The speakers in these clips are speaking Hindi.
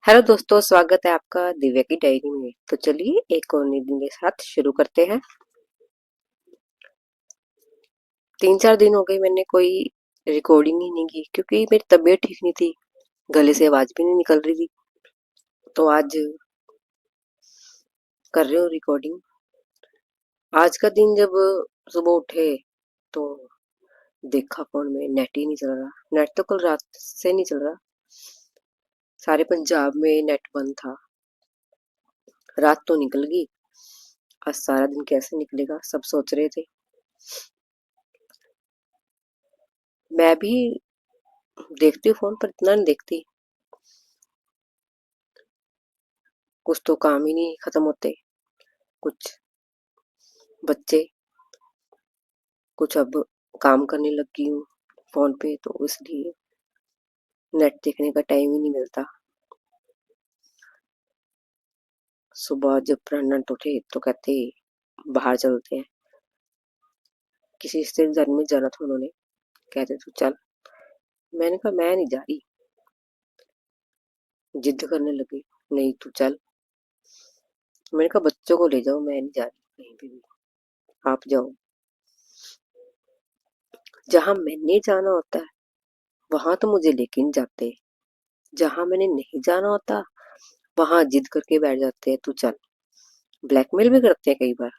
हेलो दोस्तों, स्वागत है आपका दिव्या की डायरी में। तो चलिए एक और नई दिन के साथ शुरू करते हैं। 3-4 दिन हो गए मैंने कोई रिकॉर्डिंग ही नहीं की क्योंकि मेरी तबीयत ठीक नहीं थी। गले से आवाज भी नहीं निकल रही थी। तो आज कर रहे हो रिकॉर्डिंग। आज का दिन जब सुबह उठे तो देखा फोन में नेट ही नहीं चल रहा। नेट तो कल रात से नहीं चल रहा। सारे पंजाब में नेट बंद था। रात तो निकल गई। आज सारा दिन कैसे निकलेगा सब सोच रहे थे। मैं भी देखती हूँ फोन पर, इतना नहीं देखती। कुछ तो काम ही नहीं खत्म होते। कुछ बच्चे, कुछ अब काम करने लगी हूँ फोन पे, तो इसलिए नेट देखने का टाइम ही नहीं मिलता। सुबह जब प्रेग्नेंट उठे तो कहते बाहर चलते हैं, किसी रिश्तेदार में जाना था उन्होंने। कहते तू चल। मैंने कहा मैं नहीं जा रही। जिद करने लगे, नहीं तू चल। मैंने कहा बच्चों को ले जाओ, मैं नहीं जा रही कहीं पे भी, आप जाओ। जहां मैंने जाना होता है वहां तो मुझे लेके नहीं जाते। जहां मैंने नहीं जाना होता वहां जिद करके बैठ जाते हैं, तू चल। ब्लैकमेल भी करते हैं कई बार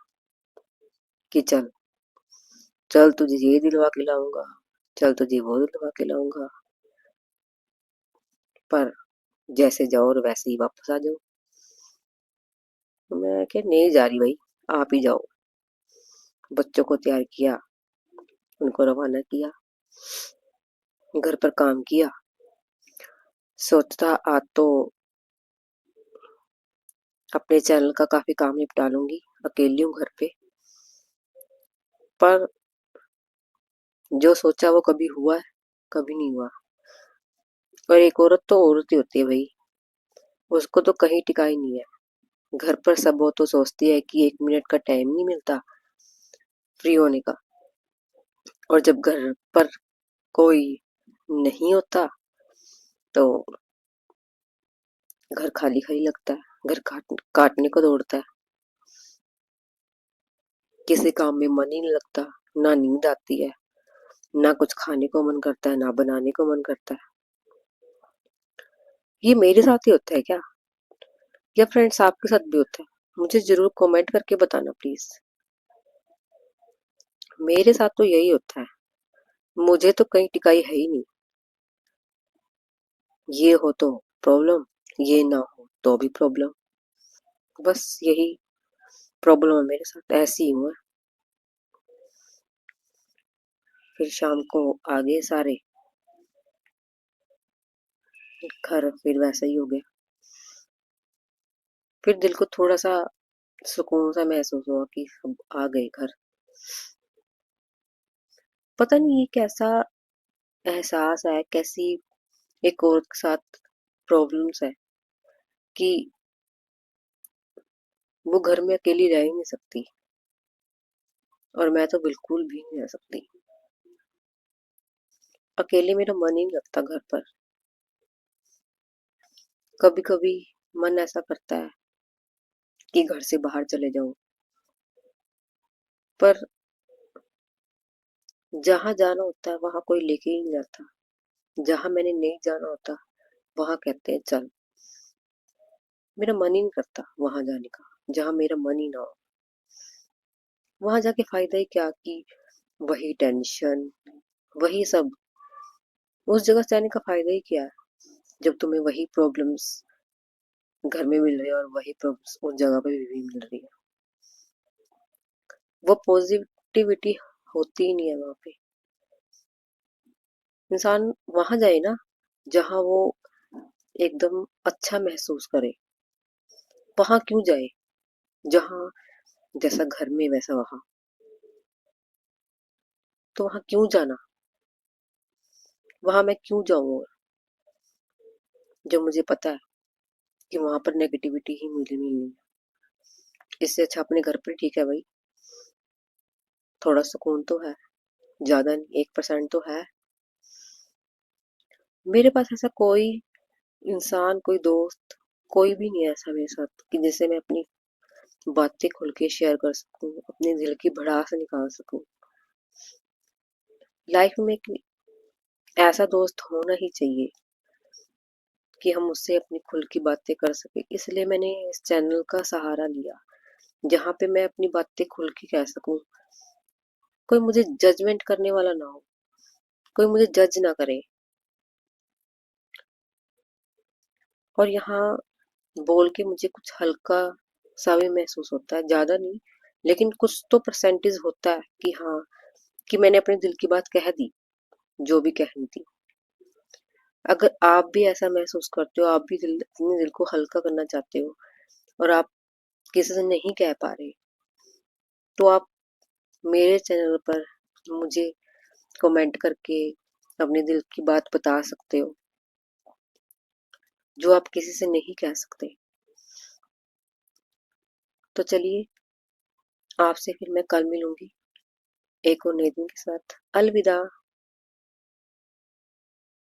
कि चल, चल तुझे ये दिलवा के लाऊंगा, चल तुझे वो दिलवा के लाऊंगा। पर जैसे जाओ और वैसे ही वापस आ जाओ। मैं क्या नहीं जा रही भाई, आप ही जाओ। बच्चों को तैयार किया, उनको रवाना किया, घर पर काम किया। सोचता आज तो अपने चैनल का काफी काम निपटा लूंगी, अकेली हूँ घर पे। पर जो सोचा वो कभी हुआ है, कभी नहीं हुआ। और एक औरत तो औरत ही होती है भाई, उसको तो कहीं टिकाई नहीं है। घर पर सब वो तो सोचती है कि 1 मिनट का टाइम नहीं मिलता फ्री होने का। और जब घर पर कोई नहीं होता तो घर खाली खाली लगता है, घर काटने को दौड़ता है। किसी काम में मन ही नहीं लगता, ना नींद आती है, ना कुछ खाने को मन करता है, ना बनाने को मन करता है। ये मेरे साथ ही होता है क्या, या फ्रेंड्स आपके साथ भी होता है? मुझे जरूर कमेंट करके बताना प्लीज। मेरे साथ तो यही होता है। मुझे तो कहीं टिकाई है ही नहीं। ये हो तो प्रॉब्लम, ये ना हो तो भी प्रॉब्लम। बस यही प्रॉब्लम है मेरे साथ, ऐसी हूँ मैं। फिर शाम को आ गए सारे घर, फिर वैसा ही हो गया। फिर दिल को थोड़ा सा सुकून सा महसूस हुआ कि सब आ गए घर। पता नहीं ये कैसा एहसास है, कैसी एक औरत के साथ प्रॉब्लम्स है कि वो घर में अकेली रह ही नहीं सकती। और मैं तो बिल्कुल भी नहीं रह सकती अकेले। मेरा मन ही नहीं लगता घर पर। कभी कभी मन ऐसा करता है कि घर से बाहर चले जाऊं, पर जहां जाना होता है वहां कोई लेके ही नहीं जाता। जहां मैंने नहीं जाना होता वहां कहते हैं चल। मेरा मन ही नहीं करता वहां जाने का, जहां मेरा मन ही ना हो। वहां जाके फायदा ही क्या कि वही टेंशन, वही सब। उस जगह जाने का फायदा ही क्या है जब तुम्हें वही प्रॉब्लम्स घर में मिल रही है और वही प्रॉब्लम्स उस जगह पे भी मिल रही है। वो पॉजिटिविटी होती ही नहीं है वहां पे। इंसान वहां जाए ना जहां वो एकदम अच्छा महसूस करे। वहां क्यों जाए जहां जैसा घर में वैसा वहां? तो वहां क्यों जाना? वहां मैं क्यों जाऊं और जब मुझे पता है कि वहां पर नेगेटिविटी ही मिलनी है। इससे अच्छा अपने घर पर ठीक है भाई। थोड़ा सुकून तो है, ज्यादा नहीं, 1% तो है। मेरे पास ऐसा कोई इंसान, कोई दोस्त, कोई भी नहीं है ऐसा मेरे साथ कि जिससे मैं अपनी बातें खुल के शेयर कर सकूं, अपने दिल की भड़ास निकाल सकूं। लाइफ में एक ऐसा दोस्त होना ही चाहिए कि हम उससे अपनी खुल की बातें कर सके। इसलिए मैंने इस चैनल का सहारा लिया, जहाँ पे मैं अपनी बातें खुल के कह सकूं। कोई मुझे जजमेंट करने वाला ना हो, कोई मुझे जज ना करे। और यहाँ बोल के मुझे कुछ हल्का सा भी महसूस होता है, ज्यादा नहीं, लेकिन कुछ तो परसेंटेज होता है कि हाँ, कि मैंने अपने दिल की बात कह दी, जो भी कहनी थी। अगर आप भी ऐसा महसूस करते हो, आप भी अपने दिल को हल्का करना चाहते हो, और आप किसी से नहीं कह पा रहे, तो आप मेरे चैनल पर मुझे कमेंट करके अपने दिल की बात बता सकते हो, जो आप किसी से नहीं कह सकते। तो चलिए, आपसे फिर मैं कल मिलूंगी एक और नए दिन के साथ। अलविदा।